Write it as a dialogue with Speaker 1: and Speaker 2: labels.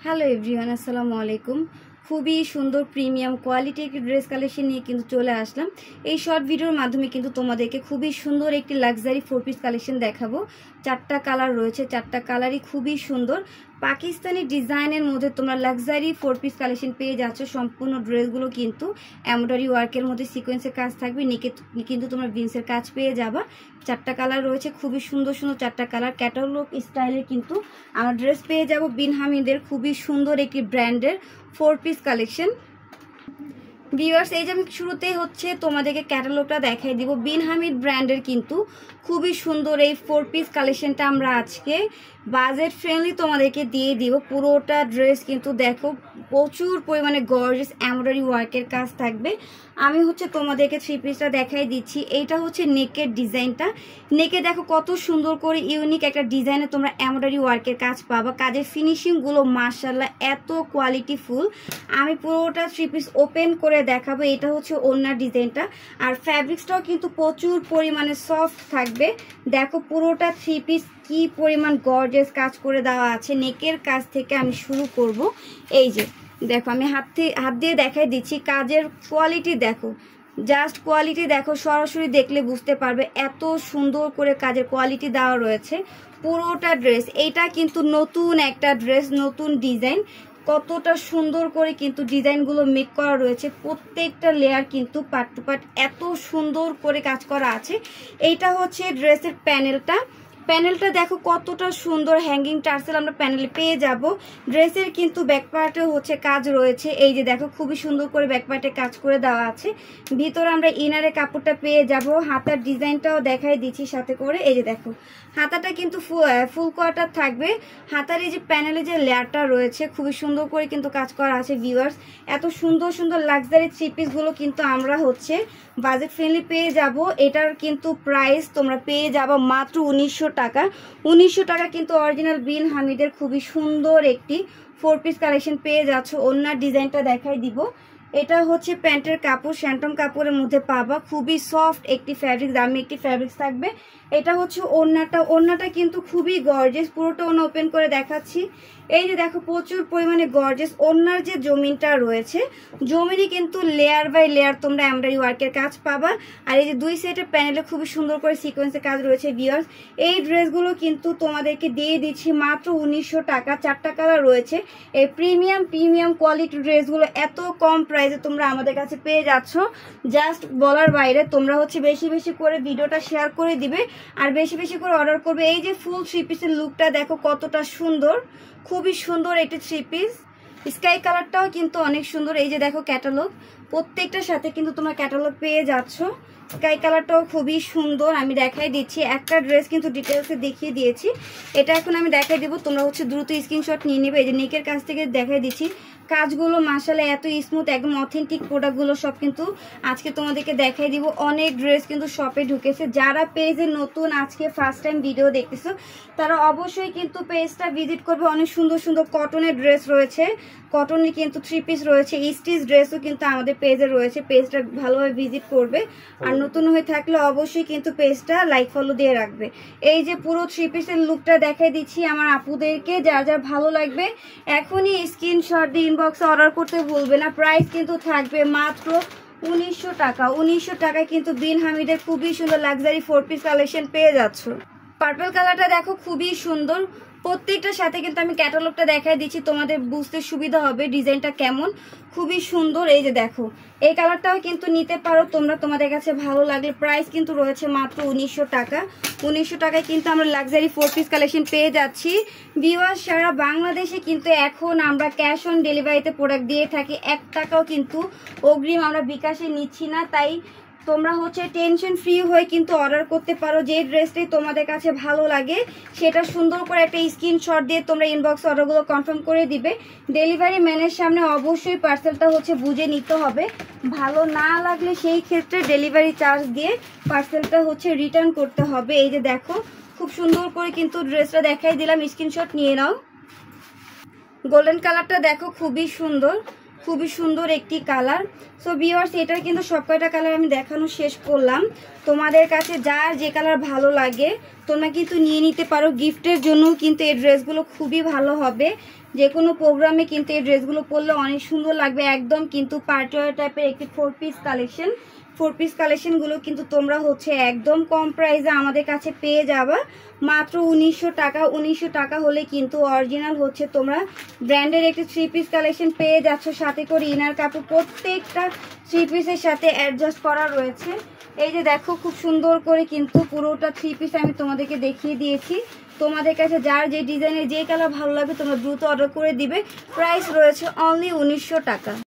Speaker 1: Hello everyone, আসসালামু আলাইকুম। খুবই সুন্দর প্রিমিয়াম কোয়ালিটি একটি ড্রেস কালেকশন নিয়ে কিন্তু চলে আসলাম। এই শর্ট ভিডিওর মাধ্যমে কিন্তু তোমাদেরকে খুবই সুন্দর একটি লাক্সারি 4 পিস কালেকশন দেখাবো। 4টা কালার রয়েছে, 4টা কালারই খুবই সুন্দর। পাকিস্তানি ডিজাইনের মধ্যে তোমরা লাক্সারি 4 পিস কালেকশন পেয়ে যাচ্ছ। সম্পূর্ণ ড্রেসগুলো কিন্তু এমব্রয়ডারি ওয়ার্কের মধ্যে সিকোয়েন্সের কাজ থাকবে, নিকে কিন্তু তোমরা বিনসের কাজ পেয়ে যাবা। 4টা কালার রয়েছে, খুবই সুন্দর সুন্দর 4টা কালার। ক্যাটালগ স্টাইলের কিন্তু আমরা ড্রেস পেয়ে যাব। বিন হামিদের খুবই সুন্দর একটি ব্র্যান্ডের 4 পিস কালেকশন। ভিউয়ার্স, এই যে আমি শুরুতেই হচ্ছে তোমাদেরকে ক্যাটালগটা দেখাই দিব। বিন হামিদ ব্র্যান্ডের কিন্তু খুবই সুন্দর এই 4 পিস কালেকশনটা আমরা আজকে বাজেট ফ্রেন্ডলি তোমাদেরকে দিয়ে দিব। পুরোটা ড্রেস কিন্তু দেখো প্রচুর পরিমাণে গর্জিয়াস এমব্রয়ডারি ওয়ার্কের কাজ থাকবে। আমি হচ্ছে তোমাদেরকে 3 পিসটা দেখাই দিচ্ছি। এইটা হচ্ছে নেকের ডিজাইনটা। নেকে দেখো কত সুন্দর করে ইউনিক একটা ডিজাইনে তোমরা এমব্রয়ডারি ওয়ার্কের কাজ পাবা। কাজের ফিনিশিংগুলো মাশাআল্লাহ এত কোয়ালিটিফুল। আমি পুরোটা 3 পিস ওপেন করে দেখাবো। এটা হচ্ছে ওড়নার ডিজাইনটা, আর ফ্যাব্রিক্সটাও কিন্তু প্রচুর পরিমাণে সফট থাকবে। দেখো পুরোটা 3 পিস কি পরিমাণ গর্জিয়াস কাজ করে দেওয়া আছে। নেকের কাজ থেকে আমি শুরু করব। এই যে দেখো আমি হাত দিয়ে দেখাই দিচ্ছি। কাজের কোয়ালিটি দেখো, জাস্ট কোয়ালিটি দেখো, সরাসরি দেখলে বুঝতে পারবে এত সুন্দর করে কাজের কোয়ালিটি দেওয়া রয়েছে পুরোটা ড্রেস। এইটা কিন্তু নতুন একটা ড্রেস, নতুন ডিজাইন। কতটা সুন্দর করে কিন্তু ডিজাইনগুলো মেক করা রয়েছে। প্রত্যেকটা লেয়ার কিন্তু পার্ট টু পার্ট এত সুন্দর করে কাজ করা আছে। এইটা হচ্ছে ড্রেসের প্যানেলটা দেখো কতটা সুন্দর হ্যাঙ্গিং টার্সেল আমরা প্যানেলে পেয়ে যাব। ড্রেসের কিন্তু ব্যাক পার্টে হচ্ছে কাজ রয়েছে। এই যে দেখো খুবই সুন্দর করে ব্যাক পার্টে কাজ করে দেওয়া আছে। ভিতরে আমরা ইনারের কাপড়টা পেয়ে যাব। হাতার ডিজাইনটাও দেখাই দিচ্ছি সাথে করে। এই যে দেখো হাতাটা কিন্তু ফুল কোয়ার্টার থাকবে। হাতার এই যে প্যানেলে যে লেয়ারটা রয়েছে খুবই সুন্দর করে কিন্তু কাজ করা আছে। ভিউয়ার্স, এত সুন্দর সুন্দর লাক্সারি 3 পিসগুলো কিন্তু আমরা হচ্ছে বাজেট ফ্রেন্ডলি পেয়ে যাব। এটার কিন্তু প্রাইস তোমরা পেয়ে যাবো মাত্র 1900 টাকা। 1900 টাকা কিন্তু অরিজিনাল বিন হামিদের খুবই সুন্দর একটি 4 পিস কালেকশন পেয়ে যাচ্ছ। ওড়নার ডিজাইনটা দেখাই দিব। এটা হচ্ছে প্যান্টের কাপড়, শ্যান্টন কাপড়ের মধ্যে পাবা। খুবই সফট একটি ফ্যাব্রিক্স, দামি একটি ফ্যাব্রিক্স থাকবে। এটা হচ্ছে ওড়নাটা কিন্তু খুবই গর্জিয়াস। পুরোটা ওড়না ওপেন করে দেখাচ্ছি। এই যে দেখো প্রচুর পরিমাণে গর্জিয়াস ওড়নার যে জমিনটা রয়েছে, জমিনে কিন্তু লেয়ার বাই লেয়ার তোমরা এমব্রয়ডারি ওয়ার্কের কাজ পাবা। আর এই যে 2 সেটের প্যানেলে খুবই সুন্দর করে সিকোয়েন্সের কাজ রয়েছে। ভিউয়ার্স, এই ড্রেসগুলো কিন্তু তোমাদেরকে দিয়ে দিচ্ছি মাত্র 1900 টাকা। 4টা কালার রয়েছে। এই প্রিমিয়াম কোয়ালিটি ড্রেসগুলো এত কম প্রাইসে তোমরা আমাদের কাছে পেয়ে যাচ্ছ, জাস্ট বলার বাইরে। তোমরা হচ্ছে বেশি বেশি করে ভিডিওটা শেয়ার করে দিবে আর বেশি বেশি করে অর্ডার করবে। এই যে ফুল 3 পিসের লুকটা দেখো কতটা সুন্দর, খুবই সুন্দর একটি 3 পিস। স্কাই কালারটাও কিন্তু অনেক সুন্দর। এই যে দেখো ক্যাটালগ, প্রত্যেকটার সাথে কিন্তু তোমরা ক্যাটালগ পেয়ে যাচ্ছ। স্কাই কালারটাও খুবই সুন্দর। আমি দেখাই দিচ্ছি, একটা ড্রেস কিন্তু ডিটেলসে দেখিয়ে দিয়েছি। এটা এখন আমি দেখাই দিব, তোমরা হচ্ছে দ্রুত স্ক্রিনশট নিয়ে নেবে। এই যে নেকের কাছ থেকে দেখাই দিচ্ছি। কাজগুলো মাশাআল্লাহ এত স্মুথ, একদম অথেন্টিক প্রোডাক্টগুলো সব কিন্তু আজকে তোমাদেরকে দেখাই দিব। অনেক ড্রেস কিন্তু শপে ঢুকেছে। যারা পেজে নতুন আজকে ফার্স্ট টাইম ভিডিও দেখতেছো তারা অবশ্যই কিন্তু পেজটা ভিজিট করবে। অনেক সুন্দর সুন্দর কটনের ড্রেস রয়েছে, কটনের কিন্তু 3 পিস রয়েছে। স্টিচ ড্রেসও কিন্তু আমাদের পেজে রয়েছে। পেজটা ভালোভাবে ভিজিট করবে। আর নতুন হয়ে থাকলে অবশ্যই কিন্তু পেজটা লাইক ফলো দিয়ে রাখবে। এই যে পুরো 3 পিসের লুকটা দেখাই দিচ্ছি আমার আপুদেরকে। যার যার ভালো লাগবে এখনই স্ক্রিনশট দিয়ে ইনবক্সে অর্ডার করতে ভুলবে না। প্রাইস কিন্তু থাকবে মাত্র 1900 টাকা। 1900 টাকায় কিন্তু বিন হামিদের খুবই সুন্দর লাক্সারি 4 পিস কালেকশন পেয়ে যাচ্ছ। পার্পল কালারটা দেখো খুবই সুন্দর। প্রত্যেকটার সাথে কিন্তু আমি ক্যাটালগটা দেখাই দিচ্ছি, তোমাদের বুঝতে সুবিধা হবে ডিজাইনটা কেমন। খুবই সুন্দর। এই যে দেখো এই কালারটাও কিন্তু নিতে পারো তোমরা, তোমাদের কাছে ভালো লাগলে। প্রাইস কিন্তু রয়েছে মাত্র 1900 টাকা। 1900 টাকায় কিন্তু আমরা লাক্সারি 4 পিস কালেকশন পেয়ে যাচ্ছি। ভিউয়ার্স, সারা বাংলাদেশে কিন্তু এখন আমরা ক্যাশ অন ডেলিভারিতে প্রোডাক্ট দিয়ে থাকি। 1 টাকাও কিন্তু অগ্রিম আমরা বিকাশে নিচ্ছি না। তাই তোমরা হচ্ছে টেনশন ফ্রি হয়ে কিন্তু অর্ডার করতে পারো। যে ড্রেসটাই তোমাদের কাছে ভালো লাগে সেটা সুন্দর করে একটা স্ক্রিনশট দিয়ে তোমরা ইনবক্সে অর্ডারগুলো কনফার্ম করে দিবে। ডেলিভারি ম্যানের সামনে অবশ্যই পার্সেলটা হচ্ছে বুঝে নিতে হবে। ভালো না লাগলে সেই ক্ষেত্রে ডেলিভারি চার্জ দিয়ে পার্সেলটা হচ্ছে রিটার্ন করতে হবে। এই যে দেখো খুব সুন্দর করে কিন্তু ড্রেসটা দেখাই দিলাম, স্ক্রিনশট নিয়ে নাও। গোল্ডেন কালারটা দেখো খুবই সুন্দর, খুবই সুন্দর একটি কালার। সো ভিউয়ার্স, এটার কিন্তু সব কয়টা কালার আমি দেখানো শেষ করলাম। তোমাদের কাছে যার যে কালার ভালো লাগে তোমরা কিন্তু নিয়ে নিতে পারো। গিফটের জন্য কিন্তু এই ড্রেসগুলো খুবই ভালো হবে। যে কোনো প্রোগ্রামে কিন্তু এই ড্রেসগুলো পরলে অনেক সুন্দর লাগবে। একদম কিন্তু পার্টি ওয়্যার টাইপের একটি 4 পিস কালেকশন। 4 পিস কালেকশনগুলো কিন্তু তোমরা হচ্ছে একদম কম প্রাইসে আমাদের কাছে পেয়ে যাবা, মাত্র 1900 টাকা। 1900 টাকা হলে কিন্তু অরিজিনাল হচ্ছে তোমরা ব্র্যান্ডের একটি 3 পিস কালেকশন পেয়ে যাচ্ছ, সাথে করে ইনার কাপড় প্রত্যেকটা 3 পিসের সাথে অ্যাডজাস্ট করা রয়েছে। এই যে দেখো খুব সুন্দর করে কিন্তু পুরোটা 3 পিস আমি তোমাদেরকে দেখিয়ে দিয়েছি। তোমাদের কাছে যার যে ডিজাইনের যে কালার ভালো লাগবে তোমরা দ্রুত অর্ডার করে দিবে। প্রাইস রয়েছে অনলি 1900 টাকা।